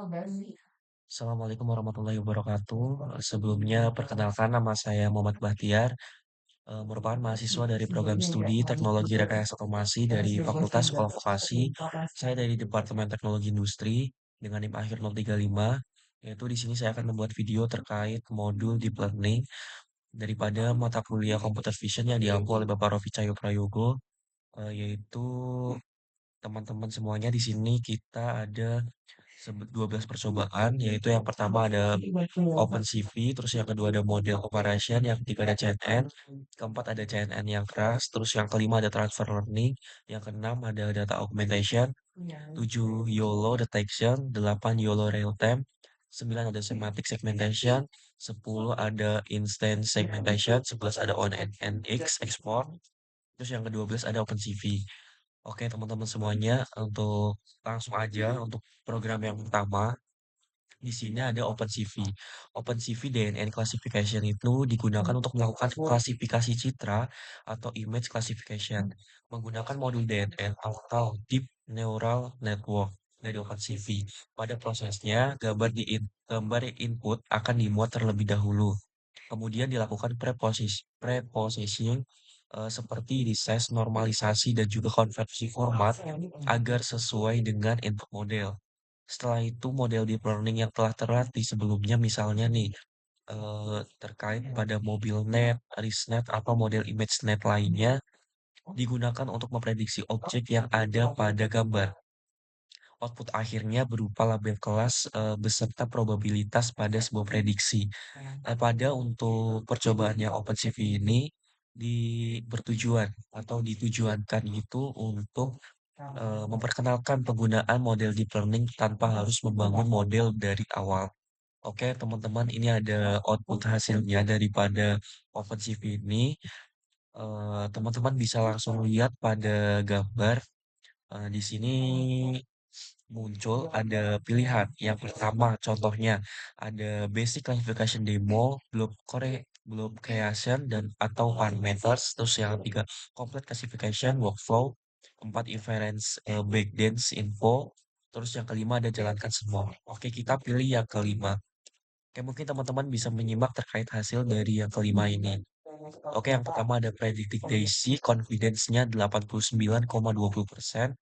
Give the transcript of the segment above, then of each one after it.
Assalamualaikum warahmatullahi wabarakatuh. Sebelumnya perkenalkan nama saya Muhammad Bahtiar, merupakan mahasiswa dari program studi Teknologi Rekayasa Otomasi dari Fakultas Sekolah Vokasi. Saya dari Departemen Teknologi Industri dengan NIM akhir 035, yaitu di sini saya akan membuat video terkait modul deep learning daripada mata kuliah Computer Vision yang diampu oleh Bapak Rofi Cahyo Prayogo, yaitu teman-teman semuanya di sini kita ada 12 percobaan, yaitu yang pertama ada OpenCV, terus yang kedua ada model operation, yang ketiga ada CNN, keempat ada CNN yang keras, terus yang kelima ada transfer learning, yang keenam ada data augmentation, 7 YOLO detection, 8 YOLO real time, 9 ada semantic segmentation, 10 ada instant segmentation, 11 ada ONNX export, terus yang ke-12 ada OpenCV. Oke, teman-teman semuanya, untuk langsung aja untuk program yang pertama, di sini ada OpenCV. OpenCV DNN classification itu digunakan untuk melakukan klasifikasi citra atau image classification menggunakan modul DNN atau Deep Neural Network dari OpenCV. Pada prosesnya, gambar input akan dimuat terlebih dahulu. Kemudian dilakukan preprocessing seperti resize, normalisasi, dan juga konversi format agar sesuai dengan input model. Setelah itu model deep learning yang telah terlatih sebelumnya misalnya nih terkait pada mobil net, ResNet, atau model ImageNet lainnya digunakan untuk memprediksi objek yang ada pada gambar. Output akhirnya berupa label kelas beserta probabilitas pada sebuah prediksi. Pada untuk percobaan yang OpenCV ini bertujuan atau ditujuankan itu untuk memperkenalkan penggunaan model deep learning tanpa harus membangun model dari awal. Oke, teman-teman, ini ada output hasilnya daripada OpenCV ini. Teman-teman bisa langsung lihat pada gambar. Di sini muncul ada pilihan. Yang pertama, contohnya ada basic classification demo, blob creation dan atau parameters. Terus yang ketiga, complete classification workflow. Empat, inference backdance info. Terus yang kelima ada jalankan semua. Oke, kita pilih yang kelima. Oke, mungkin teman-teman bisa menyimak terkait hasil dari yang kelima ini. Oke, yang pertama ada predicted Daisy, confidence-nya 89,20%.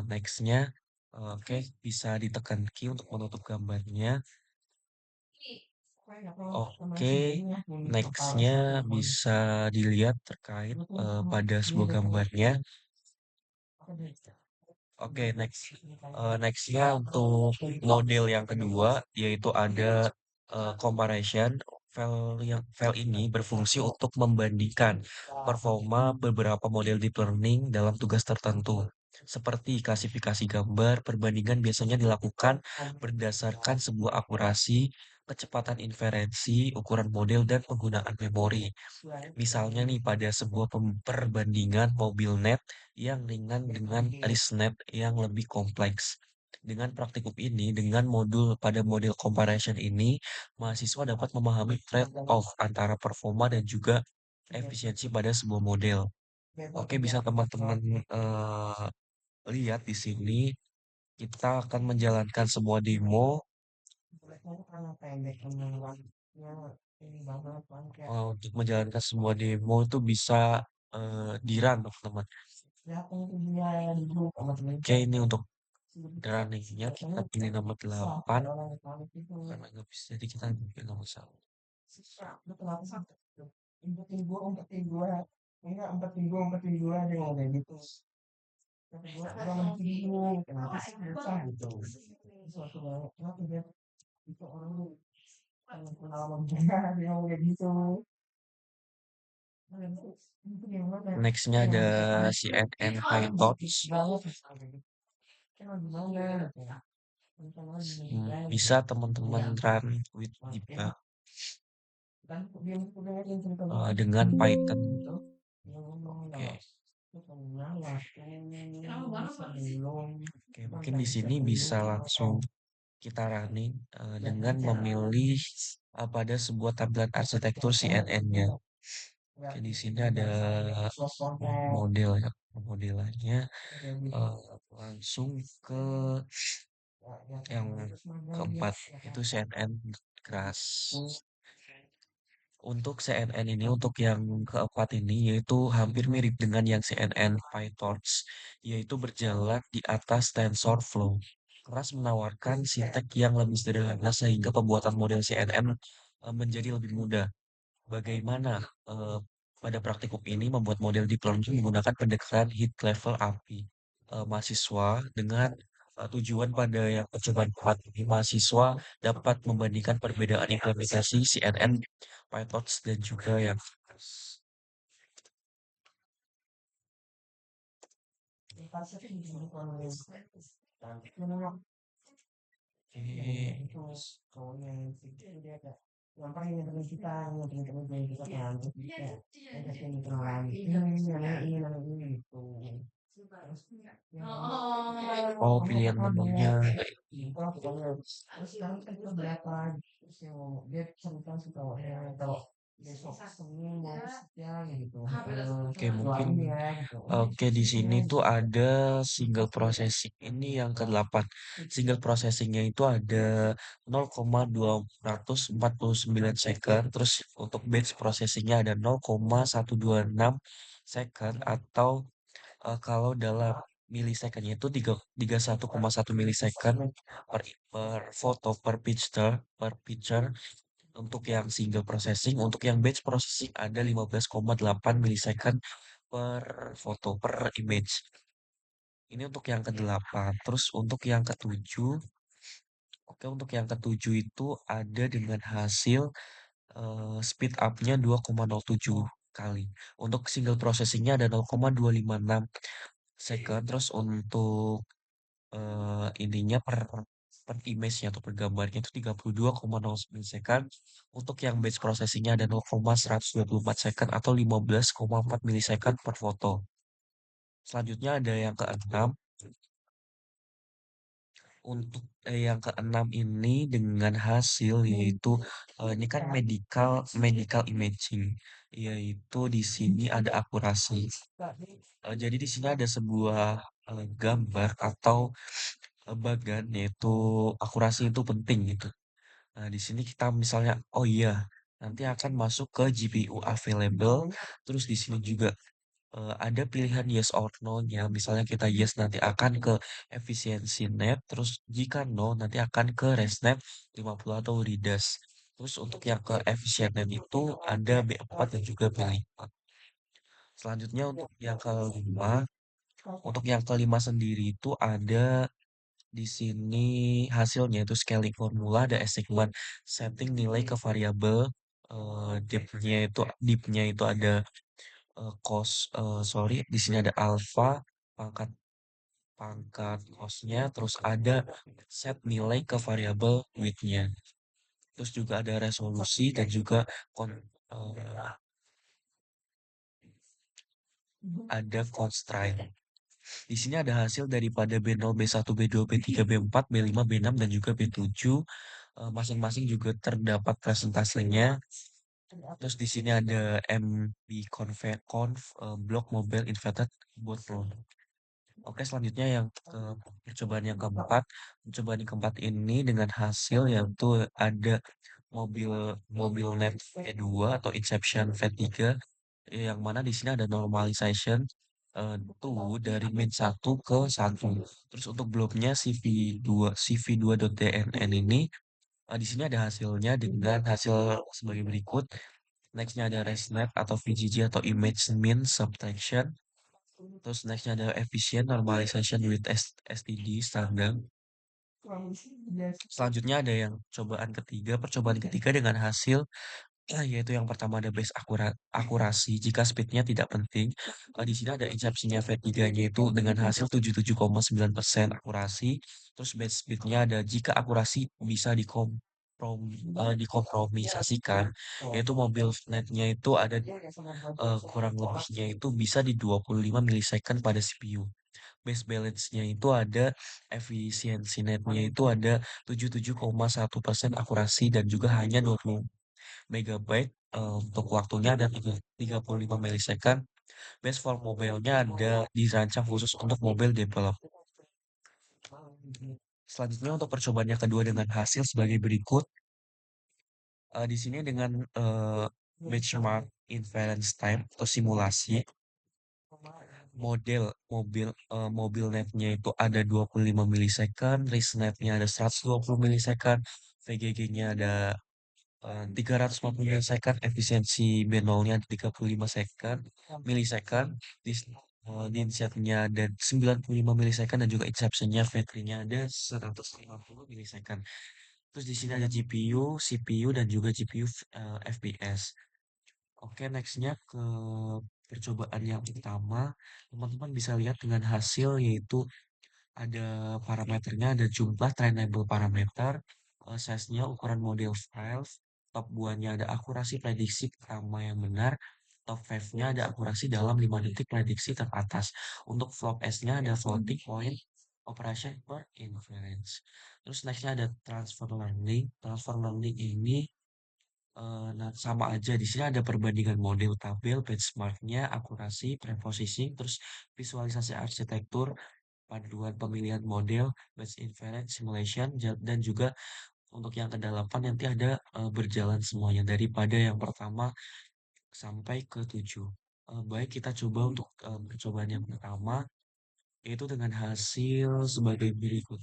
Next-nya, oke, bisa ditekan Q untuk menutup gambarnya. Oke, next-nya bisa dilihat terkait pada sebuah gambarnya. Oke, next. Next-nya untuk model yang kedua, yaitu ada comparison. File ini berfungsi untuk membandingkan performa beberapa model deep learning dalam tugas tertentu. Seperti klasifikasi gambar, perbandingan biasanya dilakukan berdasarkan sebuah akurasi, kecepatan inferensi, ukuran model, dan penggunaan memori. Misalnya nih pada sebuah perbandingan mobil net yang ringan dengan ResNet yang lebih kompleks. Dengan praktikum ini, dengan model comparison ini, mahasiswa dapat memahami trade-off antara performa dan juga efisiensi pada sebuah model. Oke, bisa teman-teman lihat di sini, kita akan menjalankan semua demo. Untuk menjalankan semua demo itu bisa di-run, teman-teman. Oke, ini untuk runningnya kita pilih nomor 8 karena nggak bisa, jadi kita pilih nomor 1. Nextnya ada CNN PyTorch. Bisa teman-teman run with debug dengan Python. Oke. Oke, mungkin di sini bisa langsung kita running dengan memilih pada sebuah tampilan arsitektur CNN-nya. Oke, di sini ada model ya, modelannya langsung ke Yang keempat itu CNN keras. Untuk CNN ini, untuk yang keempat ini, yaitu hampir mirip dengan yang CNN PyTorch, yaitu berjalan di atas TensorFlow. Keras menawarkan sintek yang lebih sederhana sehingga pembuatan model CNN menjadi lebih mudah. Bagaimana eh, pada praktikum ini membuat model deep learning menggunakan pendekatan heat level API. Mahasiswa dengan tujuan pada yang percobaan empat ini, mahasiswa dapat membandingkan perbedaan implementasi CNN, PyTorch, dan juga yang ini. Oh, pilihan menunya. Oke, mungkin oke di sini tuh ada single processing. Ini yang ke-8. Single processingnya itu ada 0,249 second. Terus untuk batch processingnya ada 0,126 second, atau kalau dalam milisecondnya itu 31,1 milisecond per foto per picture untuk yang single processing. Untuk yang batch processing ada 15,8 milisecond per foto per image. Ini untuk yang ke-8. Terus untuk yang ke-7, oke, untuk yang ke-7 itu ada dengan hasil speed up-nya 2,07 kali. Untuk single processingnya ada 0,256 second. Terus untuk ininya per image-nya atau per gambarnya itu 32,09 second. Untuk yang batch processingnya ada 0,124 second atau 15,4 milisecond per foto. Selanjutnya ada yang keenam. Untuk yang keenam ini dengan hasil yaitu ini kan medical imaging, yaitu di sini ada akurasi. Jadi di sini ada sebuah gambar atau bagan, yaitu akurasi itu penting gitu. Nah, di sini kita misalnya, oh iya, nanti akan masuk ke GPU available. Terus di sini juga ada pilihan yes or no-nya. Misalnya kita yes, nanti akan ke efisiensi net. Terus jika no, nanti akan ke ResNet 50 atau Redas. Terus untuk yang ke efisien net itu ada B4 dan juga B5. Selanjutnya untuk yang kelima sendiri itu ada di sini hasilnya itu scaling formula, ada assignment setting nilai ke variabel deepnya itu ada sorry, di sini ada alpha, pangkat pangkat cosnya, terus ada set nilai ke variabel width-nya. Terus juga ada resolusi dan juga eh, ada constraint. Di sini ada hasil daripada B0, B1, B2, B3, B4, B5, B6, dan juga B7. Masing-masing juga terdapat presentasenya. Terus di sini ada MB block mobile inverted bootload. Oke, selanjutnya percobaan yang keempat. Percobaan yang keempat ini dengan hasil yaitu ada mobil mobil net V2 atau Inception V3, yang mana di sini ada normalization dari min 1 ke 1. Terus untuk blobnya CV2.dnn ini, di sini ada hasilnya dengan hasil sebagai berikut. Nextnya ada ResNet atau VGG atau Image Mean Subtraction. Terus nextnya ada Efficient Normalization with STD standar. Selanjutnya ada yang percobaan ketiga dengan hasil yaitu yang pertama ada base akurasi jika speednya tidak penting. Di sini ada inception-nya V3-nya itu dengan hasil 77,9% akurasi. Terus base speed-nya ada jika akurasi bisa dikompromisasikan, yaitu mobil net-nya itu ada kurang lebihnya itu bisa di 25 milisecond pada CPU. Base balance-nya itu ada efisiensi netnya itu ada 77,1% akurasi dan juga hanya 20 megabyte. Untuk waktunya ada 35 milisecond. Base for mobile-nya ada dirancang khusus untuk mobile develop. Selanjutnya untuk percobaan yang kedua dengan hasil sebagai berikut. Di sini dengan benchmark inference time atau simulasi mobil netnya itu ada 25 milisecond, ResNet-nya ada 120 milisecond, VGG-nya ada 350 milisecond, efisiensi B0-nya ada 35 second, milisecond, Inset-nya ada 95 milisecond dan juga inception-nya V3-nya ada 150 milisecond. Terus di sini ada GPU, CPU dan juga GPU FPS. Oke, nextnya ke percobaan yang pertama, teman-teman bisa lihat dengan hasil yaitu ada parameternya, ada jumlah trainable parameter, size-nya, ukuran model files, top buahnya ada akurasi prediksi pertama yang benar, top 5-nya ada akurasi dalam 5 detik prediksi teratas. Untuk flop S-nya ada floating point operation per inference. Terus nextnya ada transfer learning. Transfer learning ini nah, sama aja di sini ada perbandingan model tabel, benchmarknya, akurasi, preprocessing, terus visualisasi arsitektur, paduan pemilihan model, batch inference, simulation, dan juga untuk yang kedalaman nanti ada berjalan semuanya daripada yang pertama sampai ke 7. Baik kita coba untuk percobaan yang pertama yaitu dengan hasil sebagai berikut.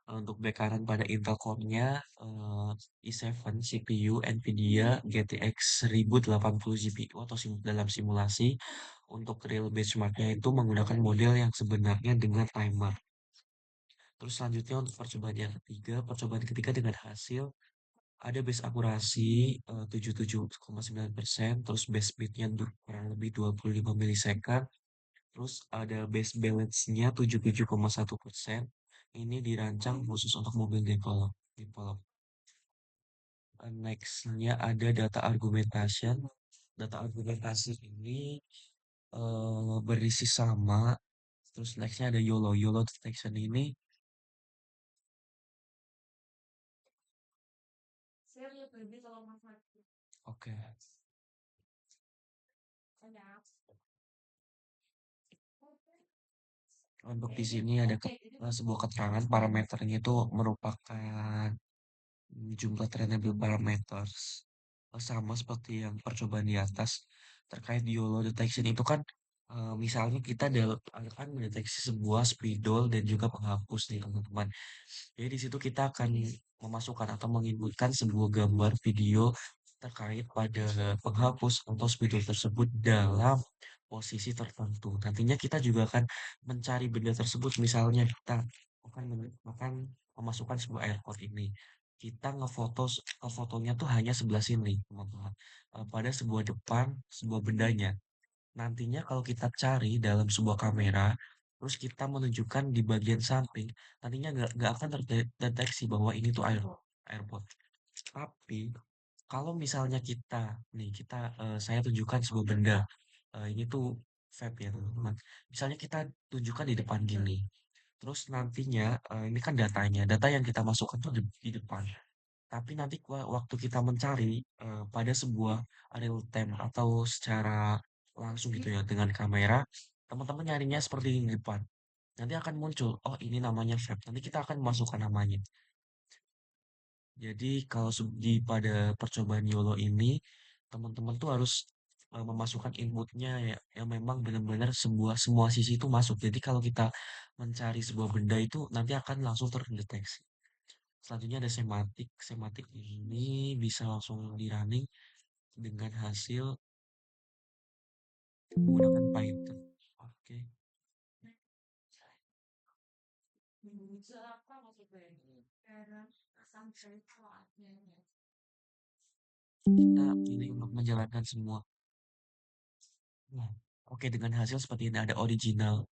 Untuk backup pada Intel Core-nya i7 CPU Nvidia GTX 1080 GPU atau dalam simulasi untuk real benchmark-nya itu menggunakan model yang sebenarnya dengan timer. Terus selanjutnya untuk percobaan ketiga dengan hasil ada base akurasi 77,9%, terus base speed-nya kurang lebih 25 milisecond, terus ada base balance-nya 77,1%. Ini dirancang khusus untuk mobil develop. Next-nya ada data argumentation. Data argumentasi ini berisi sama. Terus next-nya ada YOLO. YOLO detection ini, oke. Untuk di sini ada sebuah keterangan parameternya itu merupakan jumlah trainable parameters. Sama seperti yang percobaan di atas terkait YOLO detection itu kan misalnya kita akan mendeteksi sebuah spidol dan juga penghapus nih teman-teman. Jadi di situ kita akan memasukkan atau menginputkan sebuah gambar video terkait pada penghapus atau spidol tersebut dalam posisi tertentu. Nantinya kita juga akan mencari benda tersebut. Misalnya kita akan memasukkan sebuah airport ini. Kita fotonya tuh hanya sebelah sini, teman-teman. Pada sebuah bendanya. Nantinya kalau kita cari dalam sebuah kamera, terus kita menunjukkan di bagian samping, nantinya nggak akan terdeteksi bahwa ini tuh airport. Tapi kalau misalnya saya tunjukkan sebuah benda, ini tuh vape ya teman-teman. Misalnya kita tunjukkan di depan gini, terus nantinya ini kan data yang kita masukkan tuh di depan. Tapi nanti waktu kita mencari pada sebuah real time atau secara langsung gitu ya dengan kamera, teman-teman nyarinya seperti ini di depan. Nanti akan muncul, oh ini namanya vape. Nanti kita akan masukkan namanya. Jadi kalau pada percobaan YOLO ini, teman-teman tuh harus memasukkan inputnya ya, yang memang benar-benar semua sisi itu masuk. Jadi kalau kita mencari sebuah benda itu nanti akan langsung terdeteksi. Selanjutnya ada sematik. Sematik ini bisa langsung di running dengan hasil menggunakan Python. Oke. Kita pilih untuk menjalankan semua. Nah, oke dengan hasil seperti ini ada original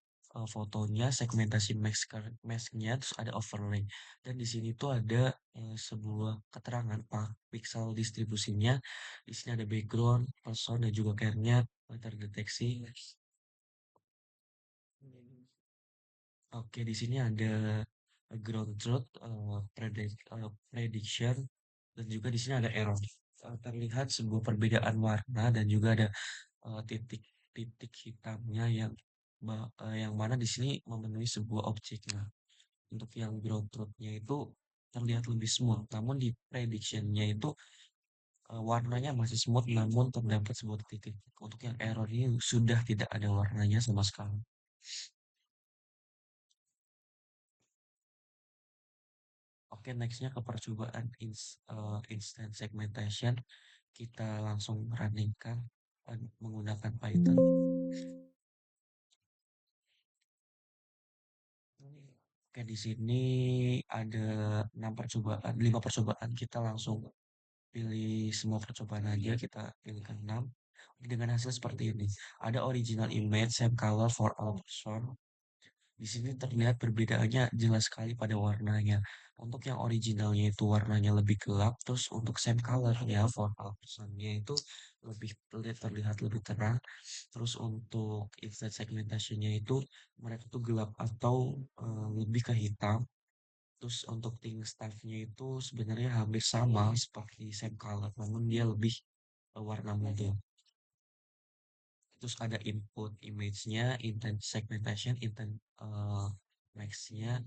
fotonya, segmentasi masknya, terus ada overlay. Dan di sini tuh ada sebuah keterangan pixel distribusinya. Di sini ada background, person dan juga care-nya terdeteksi. Oke, di sini ada ground truth, prediction, dan juga di sini ada error. Terlihat sebuah perbedaan warna dan juga ada titik-titik hitamnya yang mana di sini memenuhi sebuah objek. Nah, untuk yang ground truth-nya itu terlihat lebih smooth, namun di prediction-nya itu warnanya masih smooth namun terdapat sebuah titik. Untuk yang error ini sudah tidak ada warnanya sama sekali. Oke, nextnya ke percobaan instant segmentation. Kita langsung runningkan menggunakan Python. Oke, di sini ada 6 percobaan, 5 percobaan. Kita langsung pilih semua percobaan aja. Kita pilihkan 6. Dengan hasil seperti ini. Ada original image, same color for all person. Di sini terlihat perbedaannya jelas sekali pada warnanya. Untuk yang originalnya itu warnanya lebih gelap, terus untuk same colornya for all personnya itu terlihat lebih terang. Terus untuk instant segmentationnya itu mereka tuh gelap atau lebih ke hitam. Terus untuk tinggi staffnya itu sebenarnya hampir sama seperti same color, namun dia lebih warna muda. Terus ada input image-nya, intent segmentation, intent max-nya.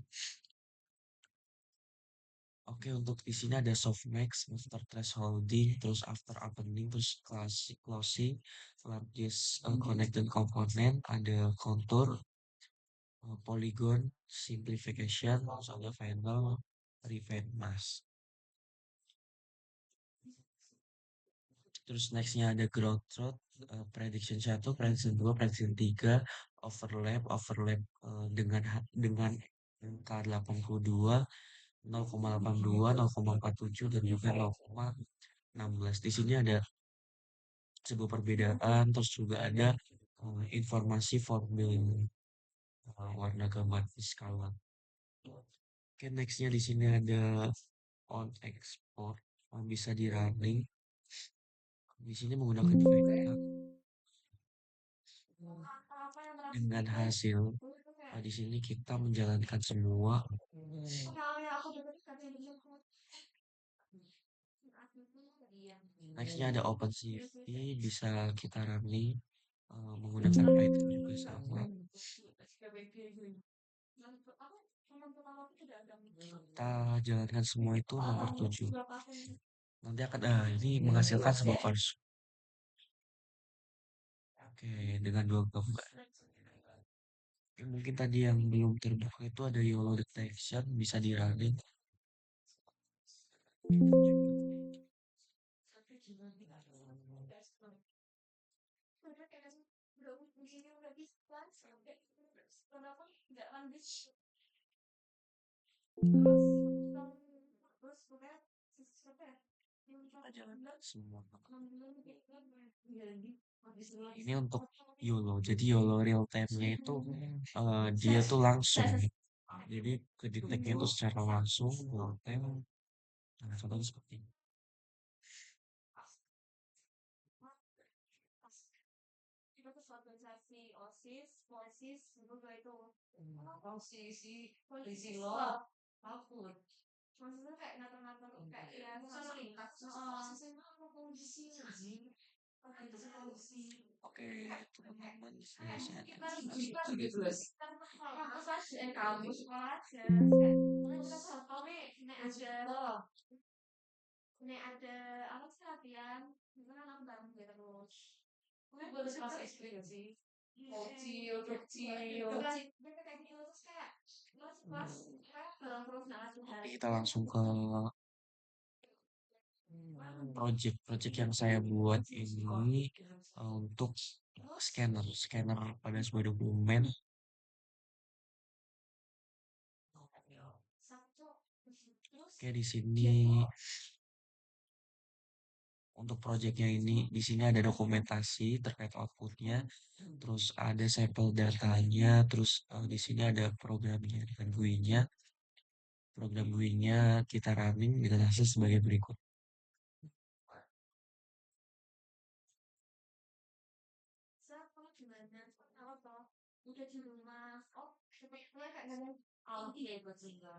Oke, untuk di sini ada softmax, after thresholding, terus after opening, terus classic closing, largest connected component, ada contour, polygon, simplification, terus ada final, refine mask. Terus nextnya ada growth truth, prediction 1, prediction 2, prediction 3, overlap dengan angka 82, 0,82, 0,47 dan juga 0,16. Di sini ada sebuah perbedaan, terus juga ada informasi formil warna gambar di skala. Oke, nextnya di sini ada on export, bisa di running. Di sini menggunakan VBA dengan hasil. Di sini kita menjalankan semua. Nextnya ada OpenCV, bisa kita running menggunakan Python juga sama. Kita jalankan semua itu nomor 7. Nanti akan, ini menghasilkan sebuah konsol. Oke, dengan 2 gambar. Oke, mungkin tadi yang belum terbuka itu ada YOLO detection, bisa di running. Kita jalankan semua. Ini untuk YOLO. Jadi YOLO real time-nya itu dia tuh langsung. Jadi kedeteknya itu secara langsung real time. Nah, contohnya seperti ini. Oke, teman-teman, selesai. Oke, kita langsung ke project yang saya buat ini untuk scanner pada sebuah dokumen. Oke, di sini untuk projectnya ini di sini ada dokumentasi terkait outputnya, terus ada sampel datanya, terus di sini ada programnya dan GUI-nya. Program GUI-nya kita running dengan hasil sebagai berikut.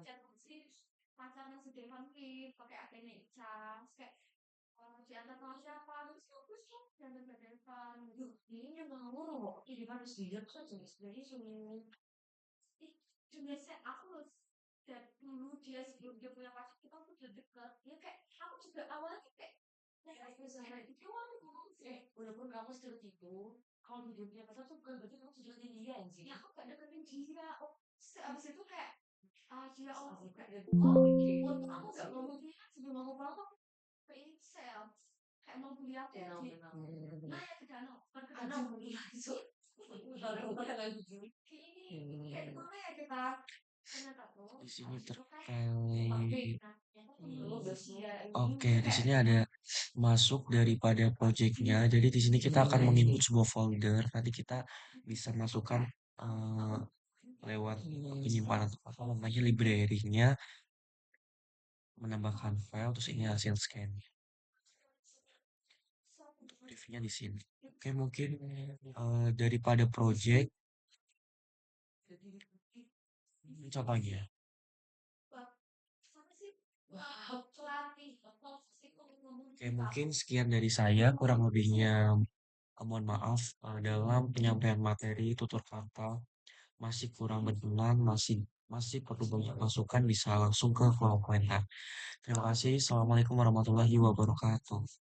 chat si pacarnya si Devan ki pakai adanya Ica kayak diantar sama siapa terus diantar ke Devan ini yang ngomong ini harus dilihat kan jadi suami juga saya aku dari dulu dia sebelum dia punya pacar kita tuh udah deket ya kayak aku juga awalnya kayak aku sama itu aku ngomong sih walaupun kamu sudah tidur kalau dia punya pacar tuh bukan berarti kamu sudah deketin dia sih ya aku gak deketin dia oh abis itu kayak dia oh kayak oh aku gak ngomong dia sebelum aku pulang tuh kayak saya kayak mau kuliah tuh nah ya ke danau bukan ke danau kuliah itu kayak ini kayak mana ya kita ternyata tuh Di sini abis itu kan terkait. ini Oke, di kayak sini ada masuk daripada projectnya. Jadi di sini kita akan menginput sebuah folder. Nanti kita bisa masukkan eh, lewat penyimpanan apa namanya library-nya, menambahkan file, terus ini hasil scan. Reviewnya di sini. Oke, mungkin daripada project contohnya. Oke, mungkin sekian dari saya. Kurang lebihnya mohon maaf dalam penyampaian materi tutur kata masih kurang berkenan, masih perlu banyak masukan bisa langsung ke kolom komentar. Terima kasih. Assalamualaikum warahmatullahi wabarakatuh.